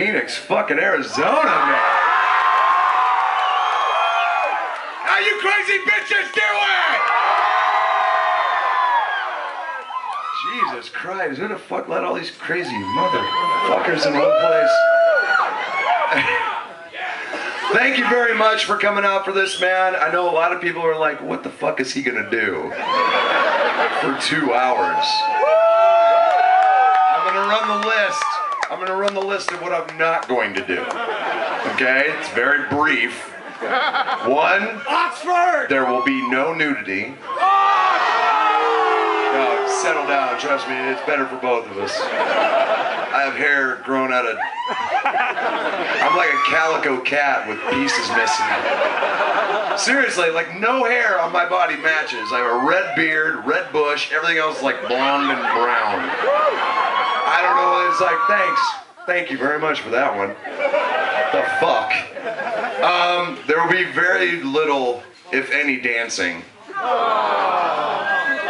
Phoenix, fucking Arizona, man. How you crazy bitches doing? Jesus Christ, who the fuck let all these crazy motherfuckers in one place? Thank you very much for coming out for this, man. I know a lot of people are like, what the fuck is he gonna do for 2 hours? I'm gonna run the list. I'm gonna run the list of what I'm not going to do. Okay, it's very brief. 1, Oxford! there will be no nudity. No, settle down, trust me, it's better for both of us. I have hair grown out of... I'm like a calico cat with pieces missing. Seriously, like no hair on my body matches. I have a red beard, red bush, everything else is like blonde and brown. I don't know, it's like, thanks. Thank you very much for that one. The fuck? There will be very little, if any, dancing.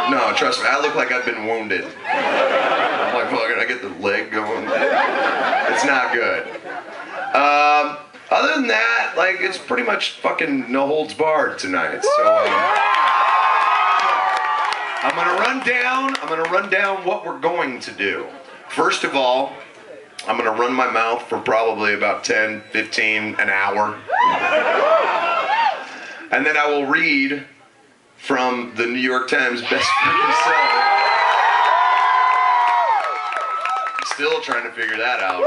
No, trust me, I look like I've been wounded. I'm like, fucking, I get the leg going. It's not good. Other than that, like, it's pretty much fucking no holds barred tonight. So, I'm gonna run down what we're going to do. First of all, I'm gonna run my mouth for probably about 10, 15, an hour. And then I will read from the New York Times best freaking seller. Still trying to figure that out.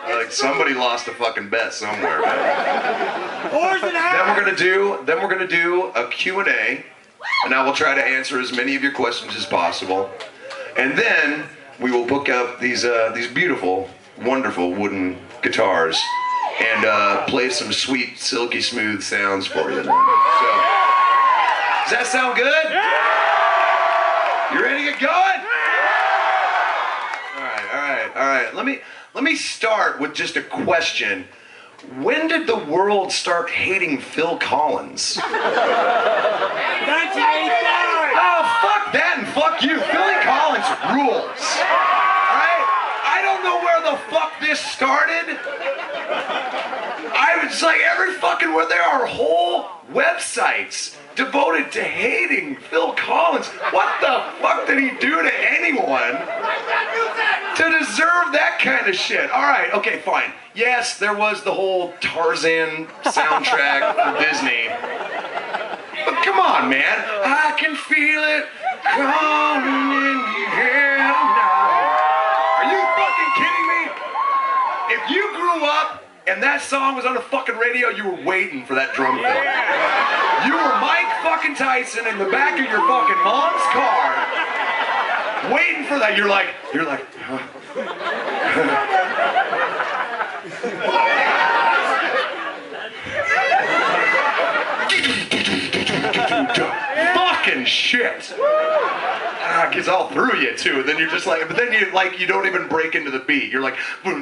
Like somebody lost a fucking bet somewhere, man. Then we're gonna do a Q&A, and I will try to answer as many of your questions as possible. And then we will book up these beautiful, wonderful wooden guitars and play some sweet, silky smooth sounds for you. So, does that sound good? You ready to get going? All right. Let me start with just a question. When did the world start hating Phil Collins? 1985! Oh, fuck that and fuck you. Philly Collins rules. Alright? I don't know where the fuck this started. I was like, every fucking where there are whole websites devoted to hating Phil Collins. What the fuck did he do to anyone to deserve that kind of shit? Alright, okay, fine. Yes, there was the whole Tarzan soundtrack for Disney. But come on, man. I can feel it coming in the air now. Are you fucking kidding me? If you grew up and that song was on the fucking radio, you were waiting for that drum fill. You were Mike fucking Tyson in the back of your fucking mom's car, waiting for that. You're like, huh? Fucking shit. It gets all through you too. Then you're just like, but then you don't even break into the beat. You're like, where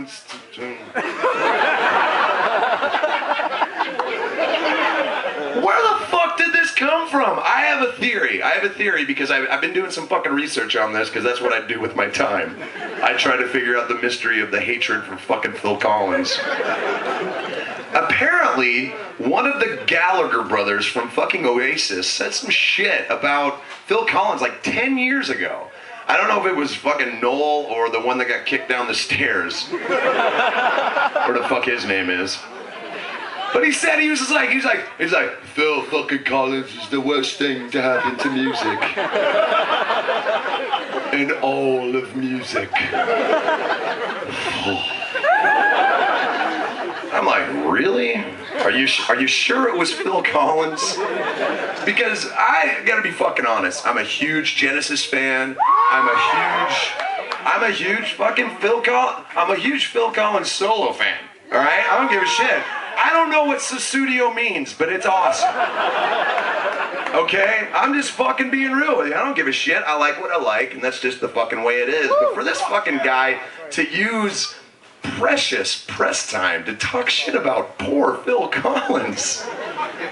the fuck did this come from? I have a theory because I've been doing some fucking research on this because that's what I do with my time. I try to figure out the mystery of the hatred for fucking Phil Collins. Apparently, one of the Gallagher brothers from fucking Oasis said some shit about Phil Collins like 10 years ago. I don't know if it was fucking Noel or the one that got kicked down the stairs. Where the fuck his name is. But he said he was like, Phil fucking Collins is the worst thing to happen to music. In all of music. I'm like, really? Are you sure it was Phil Collins? Because I gotta be fucking honest. I'm a huge Genesis fan. I'm a huge fucking Phil Collins solo fan. All right? I don't give a shit. I don't know what Susudio means, but it's awesome. Okay? I'm just fucking being real with you. I don't give a shit. I like what I like, and that's just the fucking way it is. But for this fucking guy to use precious press time to talk shit about poor Phil Collins.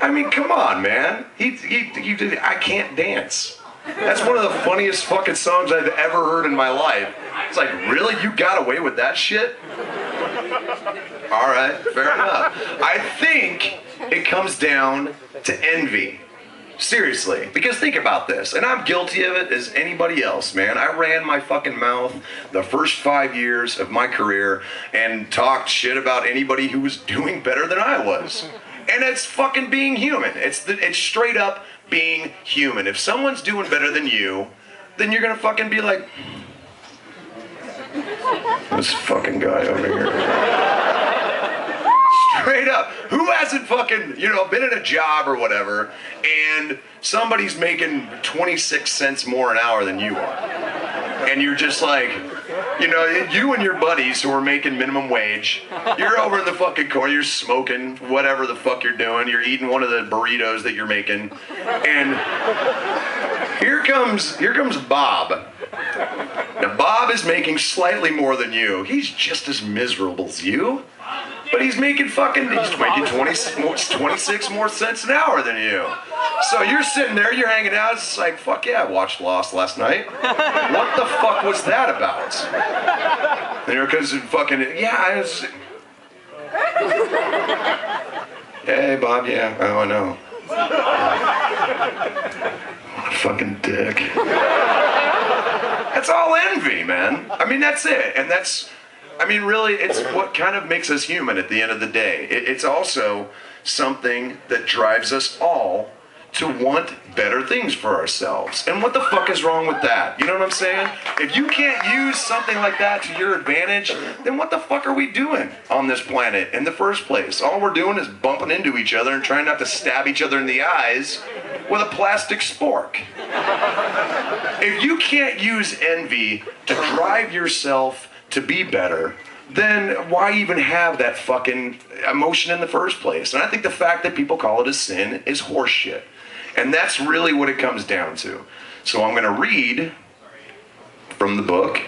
I mean, come on, man. He did I Can't Dance. That's one of the funniest fucking songs I've ever heard in my life. It's like, really? You got away with that shit? All right, fair enough. I think it comes down to envy. Seriously, because think about this, and I'm guilty of it as anybody else, man. I ran my fucking mouth the first 5 years of my career and talked shit about anybody who was doing better than I was. And it's fucking being human. It's straight up being human. If someone's doing better than you, then you're gonna fucking be like, this fucking guy over here. Straight up. Who hasn't fucking, been in a job or whatever, and somebody's making 26 cents more an hour than you are? And you're just like, you and your buddies who are making minimum wage, you're over in the fucking corner, you're smoking, whatever the fuck you're doing, you're eating one of the burritos that you're making, and here comes Bob. Now, Bob is making slightly more than you. He's just as miserable as you. But he's making 26 more cents an hour than you. So you're sitting there, you're hanging out, it's like, fuck yeah, I watched Lost last night. What the fuck was that about? Because I was... Hey, Bob, yeah, oh, I know. What a fucking dick. That's all envy, man. I mean, that's it. And really, it's what kind of makes us human at the end of the day. It's also something that drives us all to want better things for ourselves. And what the fuck is wrong with that? You know what I'm saying? If you can't use something like that to your advantage, then what the fuck are we doing on this planet in the first place? All we're doing is bumping into each other and trying not to stab each other in the eyes with a plastic spork. If you can't use envy to drive yourself to be better, then why even have that fucking emotion in the first place? And I think the fact that people call it a sin is horseshit. And that's really what it comes down to. So I'm going to read from the book.